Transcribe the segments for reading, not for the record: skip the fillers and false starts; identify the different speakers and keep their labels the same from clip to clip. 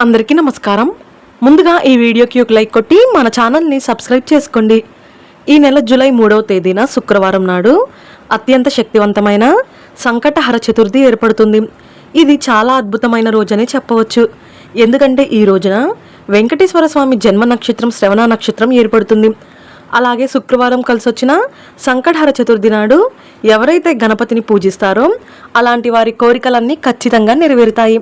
Speaker 1: అందరికీ నమస్కారం. ముందుగా ఈ వీడియోకి ఒక లైక్ కొట్టి మన ఛానల్ని సబ్స్క్రైబ్ చేసుకోండి. ఈ నెల జూలై 3వ తేదీన శుక్రవారం నాడు అత్యంత శక్తివంతమైన సంకటహర చతుర్థి ఏర్పడుతుంది. ఇది చాలా అద్భుతమైన రోజని చెప్పవచ్చు. ఎందుకంటే ఈ రోజున వెంకటేశ్వర స్వామి జన్మ నక్షత్రం శ్రవణ నక్షత్రం ఏర్పడుతుంది. అలాగే శుక్రవారం కలిసొచ్చిన సంకటహర చతుర్థి నాడు ఎవరైతే గణపతిని పూజిస్తారో అలాంటి వారి కోరికలన్నీ ఖచ్చితంగా నెరవేరుతాయి.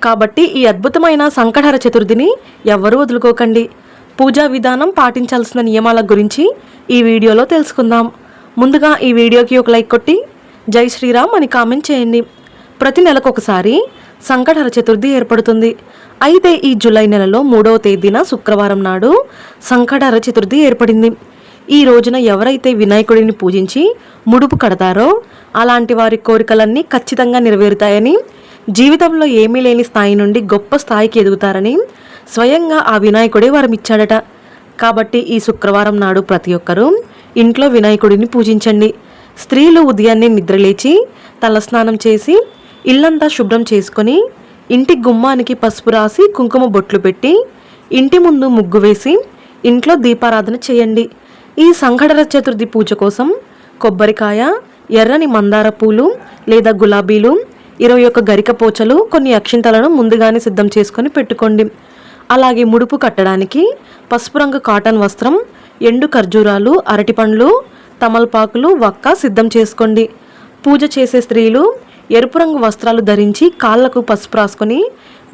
Speaker 1: కాబట్టి ఈ అద్భుతమైన సంకటహర చతుర్థిని ఎవ్వరూ వదులుకోకండి. పూజా విధానం, పాటించాల్సిన నియమాల గురించి ఈ వీడియోలో తెలుసుకుందాం. ముందుగా ఈ వీడియోకి ఒక లైక్ కొట్టి జై శ్రీరామ్ అని కామెంట్ చేయండి. ప్రతి నెలకు ఒకసారి సంకటహర చతుర్థి ఏర్పడుతుంది. అయితే ఈ జూలై నెలలో 3వ తేదీన శుక్రవారం నాడు సంకటహర చతుర్థి ఏర్పడింది. ఈ రోజున ఎవరైతే వినాయకుడిని పూజించి ముడుపు కడతారో అలాంటి వారి కోరికలన్నీ ఖచ్చితంగా నెరవేరుతాయని, జీవితంలో ఏమీ లేని స్థాయి నుండి గొప్ప స్థాయికి ఎదుగుతారని స్వయంగా ఆ వినాయకుడే వరమిచ్చాడట. కాబట్టి ఈ శుక్రవారం నాడు ప్రతి ఒక్కరూ ఇంట్లో వినాయకుడిని పూజించండి. స్త్రీలు ఉదయాన్నే నిద్రలేచి తలస్నానం చేసి ఇల్లంతా శుభ్రం చేసుకొని ఇంటి గుమ్మానికి పసుపు రాసి కుంకుమ బొట్లు పెట్టి ఇంటి ముందు ముగ్గు వేసి ఇంట్లో దీపారాధన చేయండి. ఈ సంకటహర చతుర్థి పూజ కోసం కొబ్బరికాయ, ఎర్రని మందార పూలు లేదా గులాబీలు, 21 గరిక పోచలు, కొన్ని అక్షింతలను ముందుగానే సిద్ధం చేసుకొని పెట్టుకోండి. అలాగే ముడుపు కట్టడానికి పసుపు రంగు కాటన్ వస్త్రం, ఎండు ఖర్జూరాలు, అరటిపండ్లు, తమలపాకులు, వక్క సిద్ధం చేసుకోండి. పూజ చేసే స్త్రీలు ఎరుపు రంగు వస్త్రాలు ధరించి కాళ్లకు పసుపు రాసుకొని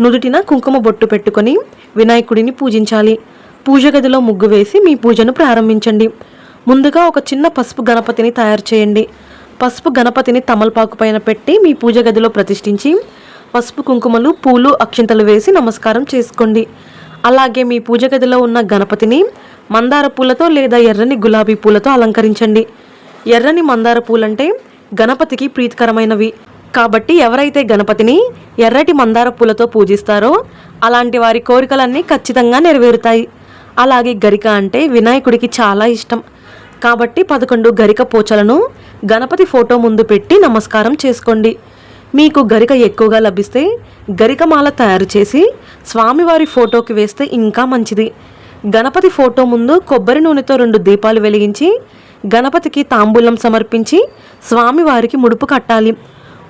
Speaker 1: నుదుటిన కుంకుమ బొట్టు పెట్టుకొని వినాయకుడిని పూజించాలి. పూజ గదిలో ముగ్గు వేసి మీ పూజను ప్రారంభించండి. ముందుగా ఒక చిన్న పసుపు గణపతిని తయారు చేయండి. పసుపు గణపతిని తమలపాకు పైన పెట్టి మీ పూజ గదిలో ప్రతిష్ఠించి పసుపు కుంకుమలు, పూలు, అక్షింతలు వేసి నమస్కారం చేసుకోండి. అలాగే మీ పూజ గదిలో ఉన్న గణపతిని మందార పూలతో లేదా ఎర్రని గులాబీ పూలతో అలంకరించండి. ఎర్రని మందార పూలంటే గణపతికి ప్రీతికరమైనవి. కాబట్టి ఎవరైతే గణపతిని ఎర్రటి మందార పూలతో పూజిస్తారో అలాంటి వారి కోరికలన్నీ ఖచ్చితంగా నెరవేరుతాయి. అలాగే గరిక అంటే వినాయకుడికి చాలా ఇష్టం. కాబట్టి 11 గరిక పోచలను గణపతి ఫోటో ముందు పెట్టి నమస్కారం చేసుకోండి. మీకు గరిక ఎక్కువగా లభిస్తే గరికమాల తయారు చేసి స్వామివారి ఫోటోకి వేస్తే ఇంకా మంచిది. గణపతి ఫోటో ముందు కొబ్బరి నూనెతో 2 దీపాలు వెలిగించి గణపతికి తాంబూలం సమర్పించి స్వామివారికి ముడుపు కట్టాలి.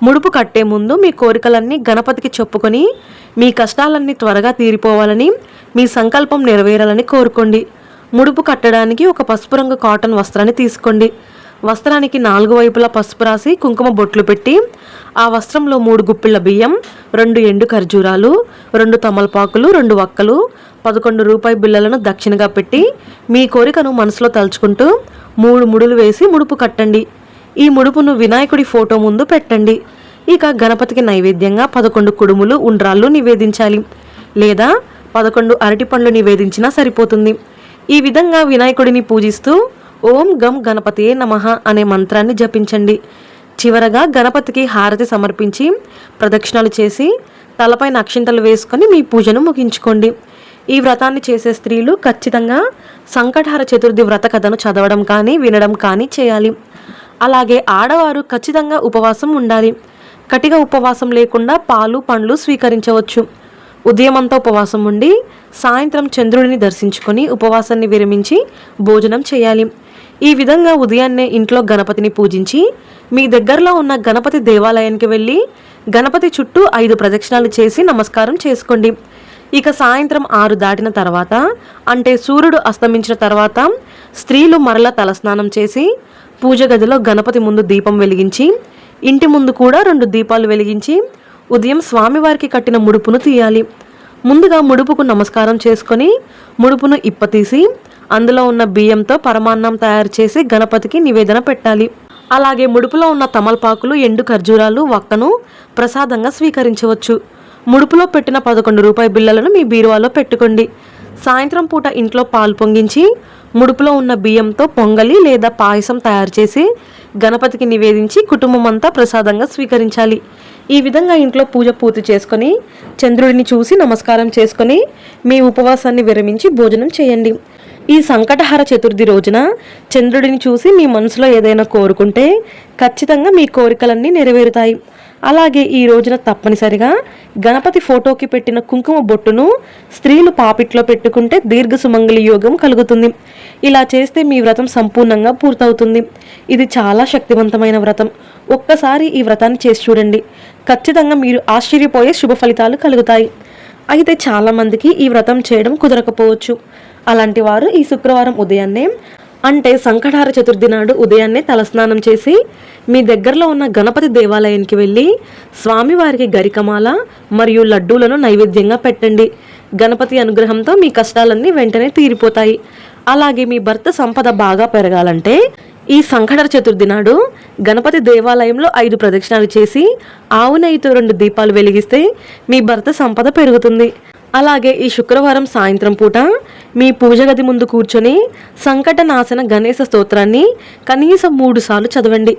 Speaker 1: ముడుపు కట్టే ముందు మీ కోరికలన్నీ గణపతికి చెప్పుకొని మీ కష్టాలన్నీ త్వరగా తీరిపోవాలని, మీ సంకల్పం నెరవేరాలని కోరుకోండి. ముడుపు కట్టడానికి ఒక పసుపు రంగు కాటన్ వస్త్రాన్ని తీసుకోండి. వస్త్రానికి 4 వైపులా పసుపు రాసి కుంకుమ బొట్లు పెట్టి ఆ వస్త్రంలో 3 గుప్పిళ్ళ బియ్యం, 2 ఎండు ఖర్జూరాలు, 2 తమలపాకులు, 2 వక్కలు, 11 రూపాయి బిళ్ళలను దక్షిణగా పెట్టి మీ కోరికను మనసులో తలుచుకుంటూ 3 ముడులు వేసి ముడుపు కట్టండి. ఈ ముడుపును వినాయకుడి ఫోటో ముందు పెట్టండి. ఇక గణపతికి నైవేద్యంగా 11 కుడుములు, ఉండ్రాళ్ళు నివేదించాలి. లేదా 11 అరటిపండ్లు నివేదించినా సరిపోతుంది. ఈ విధంగా వినాయకుడిని పూజిస్తూ ఓం గం గణపతియే నమః అనే మంత్రాన్ని జపించండి. చివరగా గణపతికి హారతి సమర్పించి ప్రదక్షిణలు చేసి తలపైన అక్షింతలు వేసుకొని మీ పూజను ముగించుకోండి. ఈ వ్రతాన్ని చేసే స్త్రీలు ఖచ్చితంగా సంకటహర చతుర్థి వ్రత కథను చదవడం కానీ వినడం కానీ చేయాలి. అలాగే ఆడవారు ఖచ్చితంగా ఉపవాసం ఉండాలి. కటిగా ఉపవాసం లేకుండా పాలు, పండ్లు స్వీకరించవచ్చు. ఉదయమంతా ఉపవాసం ఉండి సాయంత్రం చంద్రుడిని దర్శించుకొని ఉపవాసాన్ని విరమించి భోజనం చేయాలి. ఈ విధంగా ఉదయాన్నే ఇంట్లో గణపతిని పూజించి మీ దగ్గరలో ఉన్న గణపతి దేవాలయానికి వెళ్ళి గణపతి చుట్టూ 5 ప్రదక్షిణాలు చేసి నమస్కారం చేసుకోండి. ఇక సాయంత్రం 6 దాటిన తర్వాత అంటే సూర్యుడు అస్తమించిన తర్వాత స్త్రీలు మరలా తలస్నానం చేసి పూజ గదిలో గణపతి ముందు దీపం వెలిగించి ఇంటి ముందు కూడా 2 దీపాలు వెలిగించి ఉదయం స్వామివారికి కట్టిన ముడుపును తీయాలి. ముందుగా ముడుపుకు నమస్కారం చేసుకొని ముడుపును ఇప్పతీసి అందులో ఉన్న బియ్యంతో పరమాన్నం తయారు చేసి గణపతికి నివేదన పెట్టాలి. అలాగే ముడుపులో ఉన్న తమలపాకులు, ఎండు ఖర్జూరాలు, వక్కను ప్రసాదంగా స్వీకరించవచ్చు. ముడుపులో పెట్టిన 11 రూపాయి బిళ్ళలను మీ బీరువాలో పెట్టుకోండి. సాయంత్రం పూట ఇంట్లో పాలు పొంగించి ముడుపులో ఉన్న బియ్యంతో పొంగలి లేదా పాయసం తయారు చేసి గణపతికి నివేదించి కుటుంబం అంతా ప్రసాదంగా స్వీకరించాలి. ఈ విధంగా ఇంట్లో పూజ పూర్తి చేసుకొని చంద్రుడిని చూసి నమస్కారం చేసుకొని మీ ఉపవాసాన్ని విరమించి భోజనం చేయండి. ఈ సంకటహర చతుర్థి రోజున చంద్రుడిని చూసి మీ మనసులో ఏదైనా కోరుకుంటే ఖచ్చితంగా మీ కోరికలన్నీ నెరవేరుతాయి. అలాగే ఈ రోజున తప్పనిసరిగా గణపతి ఫోటోకి పెట్టిన కుంకుమ బొట్టును స్త్రీలు పాపిట్లో పెట్టుకుంటే దీర్ఘ సుమంగళి యోగం కలుగుతుంది. ఇలా చేస్తే మీ వ్రతం సంపూర్ణంగా పూర్తవుతుంది. ఇది చాలా శక్తివంతమైన వ్రతం. ఒక్కసారి ఈ వ్రతాన్ని చేసి చూడండి. ఖచ్చితంగా మీరు ఆశ్చర్యపోయే శుభ ఫలితాలు కలుగుతాయి. అయితే చాలామందికి ఈ వ్రతం చేయడం కుదరకపోవచ్చు. అలాంటి వారు ఈ శుక్రవారం ఉదయాన్నే అంటే సంకటహర చతుర్థి నాడు ఉదయాన్నే తలస్నానం చేసి మీ దగ్గరలో ఉన్న గణపతి దేవాలయానికి వెళ్ళి స్వామివారికి గరికమాల మరియు లడ్డూలను నైవేద్యంగా పెట్టండి. గణపతి అనుగ్రహంతో మీ కష్టాలన్నీ వెంటనే తీరిపోతాయి. అలాగే మీ భర్త సంపద బాగా పెరగాలంటే ఈ సంకటహర చతుర్థి నాడు గణపతి దేవాలయంలో 5 ప్రదక్షిణాలు చేసి ఆవు నెయ్యితో 2 దీపాలు వెలిగిస్తే మీ భర్త సంపద పెరుగుతుంది. అలాగే ఈ శుక్రవారం సాయంత్రం పూట మీ పూజ గది ముందు కూర్చొని సంకటనాశన గణేశ స్తోత్రాన్ని కనీసం 3 సార్లు చదవండి.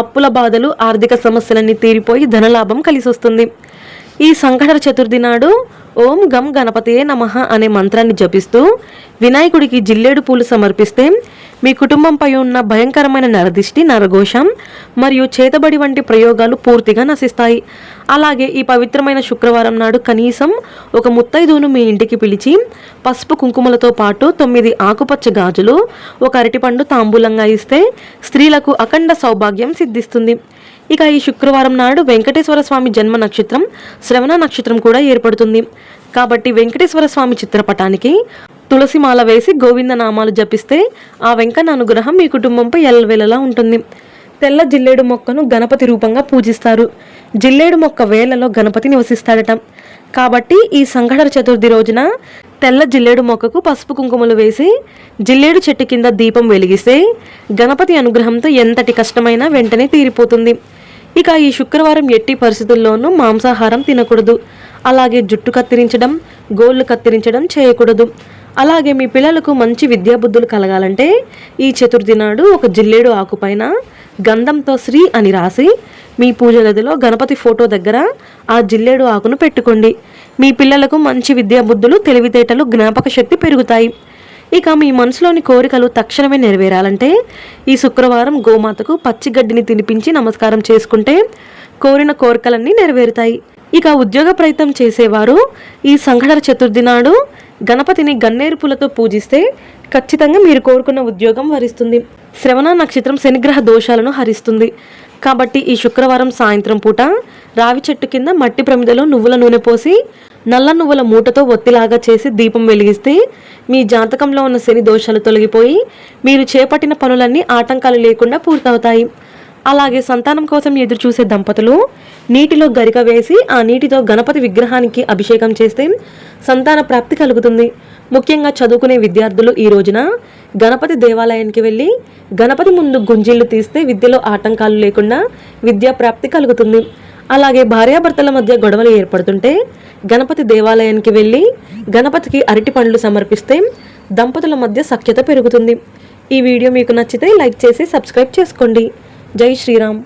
Speaker 1: అప్పుల బాధలు, ఆర్థిక సమస్యలన్నీ తీరిపోయి ధనలాభం కలిసి వస్తుంది. ఈ సంకటహర చతుర్థి నాడు ఓం గం గణపతియే నమః అనే మంత్రాన్ని జపిస్తూ వినాయకుడికి జిల్లేడు పూలు సమర్పిస్తే మీ కుటుంబంపై ఉన్న భయంకరమైన నరదిష్టి, నరఘోషం మరియు చేతబడి వంటి ప్రయోగాలు పూర్తిగా నశిస్తాయి. అలాగే ఈ పవిత్రమైన శుక్రవారం నాడు కనీసం ఒక ముత్తైదువును మీ ఇంటికి పిలిచి పసుపు కుంకుమలతో పాటు 9 ఆకుపచ్చ గాజులు, ఒక అరటిపండు తాంబూలంగా ఇస్తే స్త్రీలకు అఖండ సౌభాగ్యం సిద్ధిస్తుంది. ఇక ఈ శుక్రవారం నాడు వెంకటేశ్వర స్వామి జన్మ నక్షత్రం శ్రవణ నక్షత్రం కూడా ఏర్పడుతుంది. కాబట్టి వెంకటేశ్వర స్వామి చిత్రపటానికి తులసిమాల వేసి గోవింద నామాలు జపిస్తే ఆ వెంకన్న అనుగ్రహం మీ కుటుంబంపై ఎల్లవేళలా ఉంటుంది. తెల్ల జిల్లేడు మొక్కను గణపతి రూపంగా పూజిస్తారు. జిల్లేడు మొక్క వేళ్లలో గణపతి నివసిస్తాడట. కాబట్టి ఈ సంకటహర చతుర్థి రోజున తెల్ల జిల్లేడు మొక్కకు పసుపు కుంకుమలు వేసి జిల్లేడు చెట్టు కింద దీపం వెలిగిస్తే గణపతి అనుగ్రహంతో ఎంతటి కష్టమైనా వెంటనే తీరిపోతుంది. ఇక ఈ శుక్రవారం ఎట్టి పరిస్థితుల్లోనూ మాంసాహారం తినకూడదు. అలాగే జుట్టు కత్తిరించడం, గోళ్ళు కత్తిరించడం చేయకూడదు. అలాగే మీ పిల్లలకు మంచి విద్యాబుద్ధులు కలగాలంటే ఈ చతుర్థి నాడు ఒక జిల్లేడు ఆకుపైన గంధంతో శ్రీ అని రాసి మీ పూజ గదిలో గణపతి ఫోటో దగ్గర ఆ జిల్లేడు ఆకును పెట్టుకోండి. మీ పిల్లలకు మంచి విద్యాబుద్ధులు, తెలివితేటలు, జ్ఞాపక శక్తి పెరుగుతాయి. ఇక మీ మనసులోని కోరికలు తక్షణమే నెరవేరాలంటే ఈ శుక్రవారం గోమాతకు పచ్చిగడ్డిని తినిపించి నమస్కారం చేసుకుంటే కోరిన కోరికలన్నీ నెరవేరుతాయి. ఇక ఉద్యోగ ప్రయత్నం చేసేవారు ఈ సంకటహర చతుర్థి నాడు గణపతిని గన్నేరు పూలతో పూజిస్తే ఖచ్చితంగా మీరు కోరుకున్న ఉద్యోగం వరిస్తుంది. శ్రవణ నక్షత్రం శనిగ్రహ దోషాలను హరిస్తుంది. కాబట్టి ఈ శుక్రవారం సాయంత్రం పూట రావి చెట్టు కింద మట్టి ప్రమిదలో నువ్వుల నూనె పోసి నల్ల నువ్వుల మూటతో ఒత్తిలాగా చేసి దీపం వెలిగిస్తే మీ జాతకంలో ఉన్న శని దోషాలు తొలగిపోయి మీరు చేపట్టిన పనులన్నీ ఆటంకాలు లేకుండా పూర్తవుతాయి. అలాగే సంతానం కోసం ఎదురు చూసే దంపతులు నీటిలో గరిక వేసి ఆ నీటితో గణపతి విగ్రహానికి అభిషేకం చేస్తే సంతాన ప్రాప్తి కలుగుతుంది. ముఖ్యంగా చదువుకునే విద్యార్థులు ఈ రోజున గణపతి దేవాలయానికి వెళ్ళి గణపతి ముందు గుంజిళ్లు తీస్తే విద్యలో ఆటంకాలు లేకుండా విద్యా ప్రాప్తి కలుగుతుంది. అలాగే భార్యాభర్తల మధ్య గొడవలు ఏర్పడుతుంటే గణపతి దేవాలయానికి వెళ్ళి గణపతికి అరటి పండ్లు సమర్పిస్తే దంపతుల మధ్య సఖ్యత పెరుగుతుంది. ఈ వీడియో మీకు నచ్చితే లైక్ చేసి సబ్స్క్రైబ్ చేసుకోండి. జై శ్రీరామ్.